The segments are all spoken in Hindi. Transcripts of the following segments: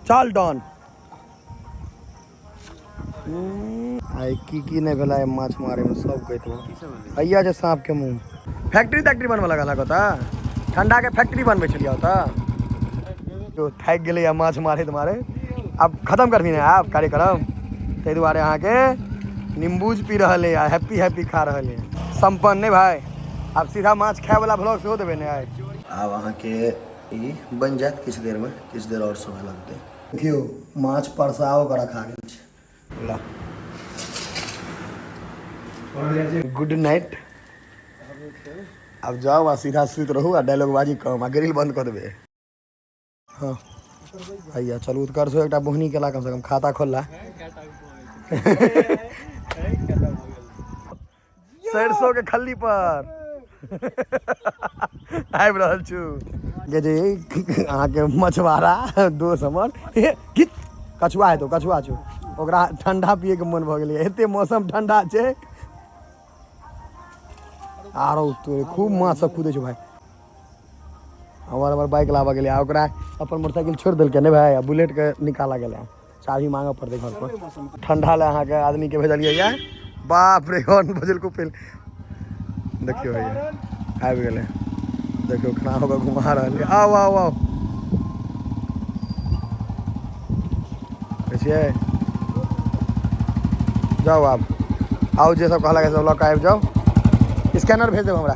चल डन आई की नहीं भेला माछ मारे में सब कहते हैया जे सांप के मुंह फैक्ट्री तैक्ट्री बनबे लगा कहता ठंडा के फैक्ट्री बनबे चलिए होता तो थक गए या माछ मारे तुम्हारे अब खत्म करबी ना आप कार्यक्रम ते दुआरे अहाँ के नींबूज पी रहा है हैप्पी हैप्पी खा रहा है संपन्न नहीं भाई अब सीधा माछ खाए वाला ब्लॉग से देवे ना अब अहाँ के बन जात किछ देर में किछ देर और समय लगते देखियो माछ परसाओ कर रखा गेल गुड नाइट अब जाओ आ सीधा सुत रहू आ डायलॉग बाजी कम आ ग्रिल बंद कर देवे हाँ भैया चलू उत्कर्ष एक बोहनी केला कम से कम खाता खोलला सरसों के खल्ली पर आबि रहल छु जे जे अहाँ के मछवारा दोस्त हमर कित कछुआ है तो कछुआ छु ओकरा ठंडा पिए के मन भ गेलै एते मौसम ठंडा छै आरो तो खूब माछ सब कूदे छौ भाई हमार बाइक लावा गेलै ओकरा अपन मोटरसाइकिल छोड़ देलकै ने भाई बुलेट के निकाला गेलै चाबी मांगे पड़ते घर पर ठंडा ले अहाँ के आदमी के भेजलिए या बाप रे हॉर्न बजल को पहले देखियो भैया आबि गेलै देखियो खाना होगा घुमा रहा है आओ आओ आओ कैसे जाओ आप आओ जे सब कहला सब लौक आबि जाओ स्कैनर भेज देब हमरा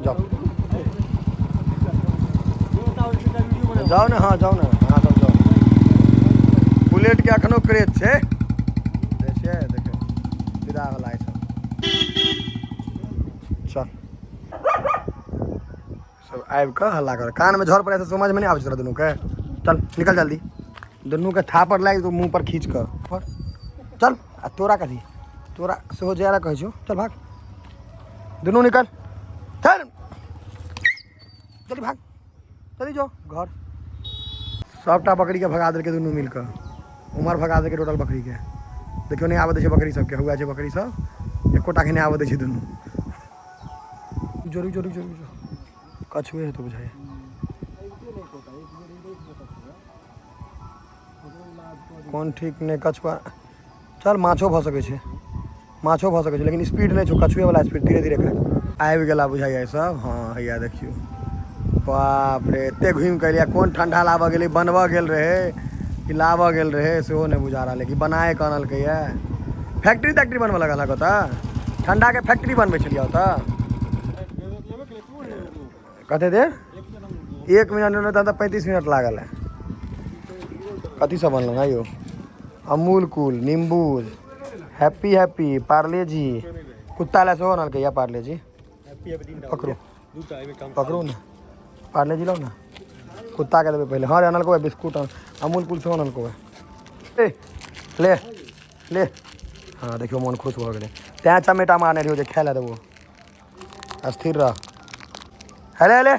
जाओ जाओ ना हाँ जाओ ना हाँ सब जाओ बुलेट के अखनो क्रेज छै देखिए देखियो विदा वाला है सब सब आबि कऽ हल्ला कर कान में झड़ पड़े से समझ में नहीं आबै छै दुनू के चल निकल जल्दी दुनू के थापड़ लागि तो मुँह पर खींच कर चल आ तोरा कथी तोरा सेहो जाय कहै छौ चल भाग दुनू निकल चल जल्दी भाग चली जाओ घर सबटा बकरी के भगा देलकै दुनू मिलकर उमर भगा देलकै टोटल बकरी के देखियो नहीं आबे छै बकरी सबके हुआ छै बकरी सब एकोटा के नहीं आबे छै दुनू जोरू जोरू जोरू कछुए है तो बुझाए कौन ठीक नहीं कछुआ चल माछो भऽ सकै छै माछो भऽ सकै छै लेकिन स्पीड नहीं छौ कछुए वाला स्पीड धीरे धीरे कर आबि गेला बुझाइए सब हाँ हैया देखियो बाप रे एते घुमि के लिया कोन ठंडा लाबऽ गेलै बनबऽ गेल रहे कि लाबऽ गेल रहे सेहो नहीं बुझा रहा लेकिन बनाए के आनलकै या फैक्ट्री तैक्ट्री बनबे लगा कहता ठंडा के फैक्ट्री बनबे चलिए होता कते देर 1 मिनट में तो 35 मिनट लागल है कथी सब बनल है यो अमूल कूल नींबू हैप्पी हैप्पी पार्ले जी कुत्ता ला सेहो आनलकै या पार्ले जी पकड़ू पकड़ू ना पार्ले जी लो ना कुत्ता के देवे पहले हाँ आनलको है बिस्कुट अमूल कूल सेहो आनलको है ले ले हाँ देखियो मन खुश भऽ गेलै तैं चमेटा मारने रहियो जे खाय ला देबो स्थिर रह हेले हेले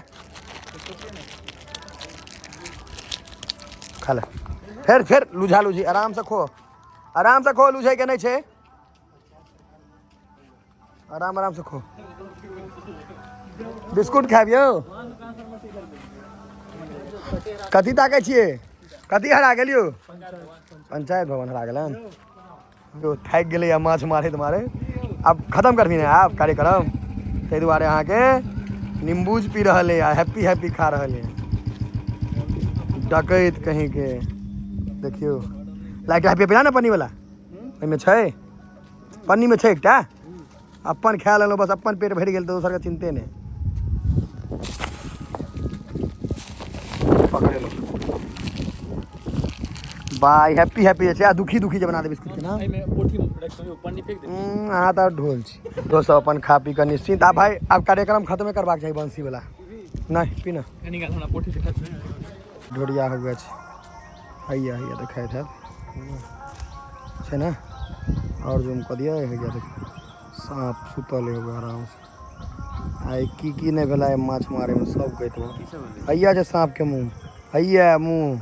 खा ले फिर लुझा लुझी आराम से खो लुझे के नहीं छे आराम आराम से खो बिस्कुट खाबियो कथी ताकै छियै कथी हरा गेलियो पंचायत भवन हरा गेलन तो थक गए या माछ मारे तुम्हारे अब खत्म करबी ना आप कार्यक्रम ते दुआरे अहाँ के नींबूज पी रहा है हैप्पी हैप्पी खा रहा है डकैत कहीं के देखियो लाइट हैप्पी पिला ना पन्नी वाला ओहिमे छै पन्नी में छै एकटा अपन खा लेलो बस अपन पेट भरि गेल तो दोसर के चिंते नहीं पकड़ लो बाय हैप्पी हैप्पी छै आ दुखी दुखी जे बना दे बिस्कुट के ना एमे पोठी में पन्नी फेंक दे अहाँ त ढोल छी दोस्त अपन खा पी के निश्चिंत आ भाई अब कार्यक्रम खत्म करबाक चाहिए बंसी वाला नहीं पीना निकाल हमरा पोठी से ढोड़िया हो गया छै हैया हैया देखाय छै ना और जूम कर दिया हैया देख सांप सुतल है आराम से आई की नहीं भेला माछ मारे में सब कहते हैया जे सांप के मुंह हैया मुंह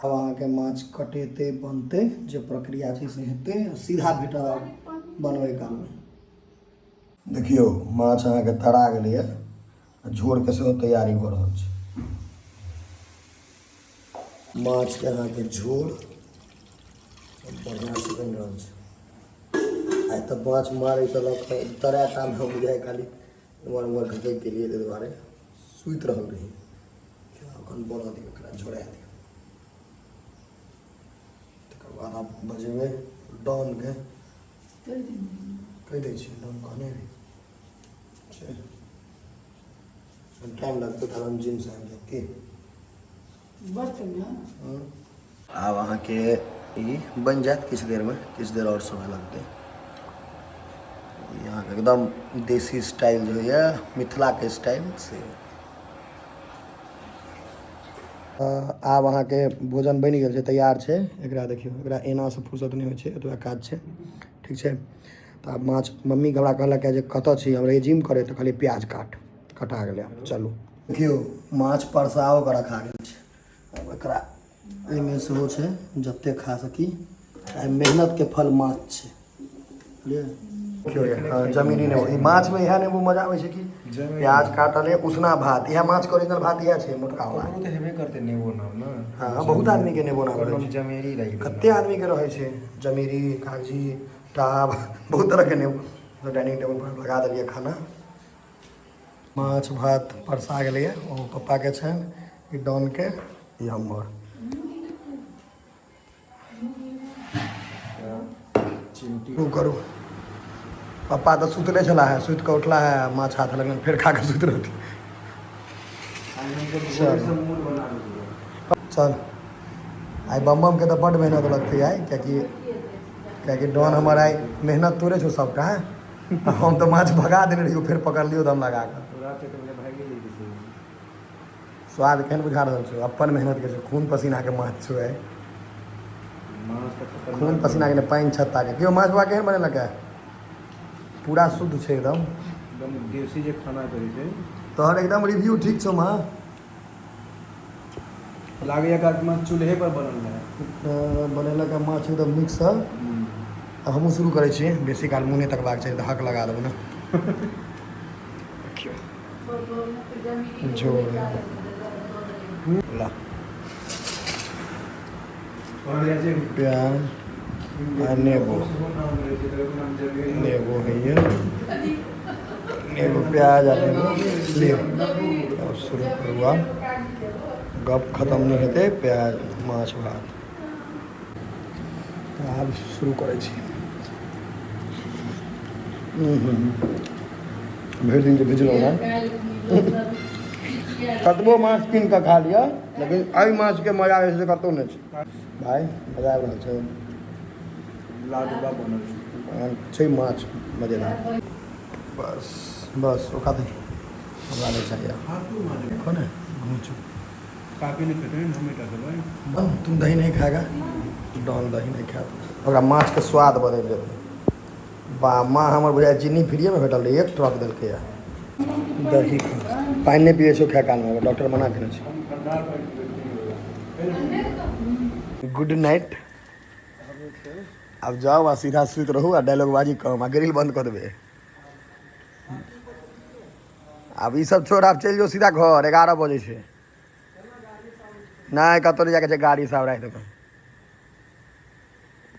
अब अहाँ के माछ कटेते बनते जो प्रक्रिया छै से हेते सीधा भेटब बनबे काल में देखियो माछ अहाँ के तरा गेलै झोर के सेहो तैयारी हो रहल छै माछ के यहाँ के झोल बढ़िया से बन रहा है। आई तो माछ मारे चलक तरा टाइम हो जाए खाली उमर उमर ढके के लिए दुआरे सुत रहल रही अखन बना दियो एकरा झोड़ा दियो तकर बाद आप बजेबे डॉन के कह दै छी डॉन कहने रही टाइम लगता था हम जिम से आबि जाती अब अहाँ के ई बन जात किछु देर में, किछु देर और समय लगते। यहाँ के एकदम देसी स्टाइल जो है मिथिला के स्टाइल से। आब अहाँ के भोजन बनि गेल छै, तैयार छै। एकरा देखियो, एकरा एना से फुर्सत नहीं होइ छै, एतबा काज छै, ठीक छै। तो आब माछ मम्मी हमरा कहलक जे कतऽ छी, हम रही जिम करे, तो कहलिए प्याज कटा गेलै, चलू देखियो माछ परसाओ के रखा गेल छै। अब एकरा एहिमे सेहो छै जते खा सकी, मेहनत के फल माछ छै, बुझलिए। देखियो जमीनी नेबो, ई माछ में इएह नेबो मजा आबै छै कि प्याज काटले उसना भात, इएह माछ के ओरिजिनल भात इएह छै, मोटका वाला। तो हेबे करते नेबो नाम ना। हाँ बहुत आदमी के नेबो नाम रहै छै, जमेरी रही कते आदमी के रहै छै, जमीरी, कागजी, टाब, बहुत तरह के नेबो। तो डाइनिंग टेबल पर लगा देलिए खाना। माछ भात परसा गेलै, ओ पप्पा के छनि, ई डॉन के, ई हमर। चिमटी करू। पप्पा तो सुतले छला है, सुत के उठला है, माछ हाथ लगन फिर खा के सुत रहती। चल आई बम के तो बड़ मेहनत लगती है, क्या डॉन हमार आई मेहनत तोरे छो सबका। हम तो माछ भगा देने रहियो, फिर पकड़ लियो दम लगा कर। स्वाद केहन बुझा रहल छो, अपन मेहनत के छो, खून पसीना के माछ छो है। खून पसीना के पानि छत्ता के क्यों माछ बा केहन बनेलक है, पूरा शुद्ध छै एकदम देसी जे खाना करै छै। तोहर एकदम रिव्यू ठीक छौ माँ, लागैया कि माछ चूल्हे पर बनल है। बनेलक है माछ एकदम नीक सँ। अब हमहूँ शुरू करै छियै, बेसी काल मुँह नहि तकबाक चाही, तऽ हक लगा देबै ने। झोल ला प्याज आ नेबो, नेबो है ये, नेबो प्याज आ नेबो ले। अब शुरू करूँ, गप खत्म नहीं हेतै, प्याज माछ भात आब शुरू करै छी। भरि दिन के भिजलहुँ है, कतबो माछ कीन कऽ खा लिअ, लेकिन एहि माछ के मजा से कतौ नहीं छै भाई। मजा आबि रहल छै, लाजवाब बनल छै माछ मजेदार। बस बस ओका दे हमरा नहीं चाहिए, कौन है घूचो काफी नहीं खेते हैं, हमें क्या करवाएं। तुम दही नहीं खाएगा, डॉन दही नहीं खाएगा, ओकरा माछ के स्वाद बदल देते। बा माँ हमर बुझाय चीनी फ्रीए में भेटल रही, एक ट्रक देलकै है दही। पानि नहीं पिए छो खाए काल में, डॉक्टर मना केने छै। Good night. अब जाओ आ सीधा सुत रहू, आ डायलॉग बाजी कम, आ ग्रिल बंद कर देबे। अब ई सब छोड़, आब चलि जाओ सीधा घर, 11 बजे छै। नहीं कतौ नहीं जाके गाड़ी से राखि देबै।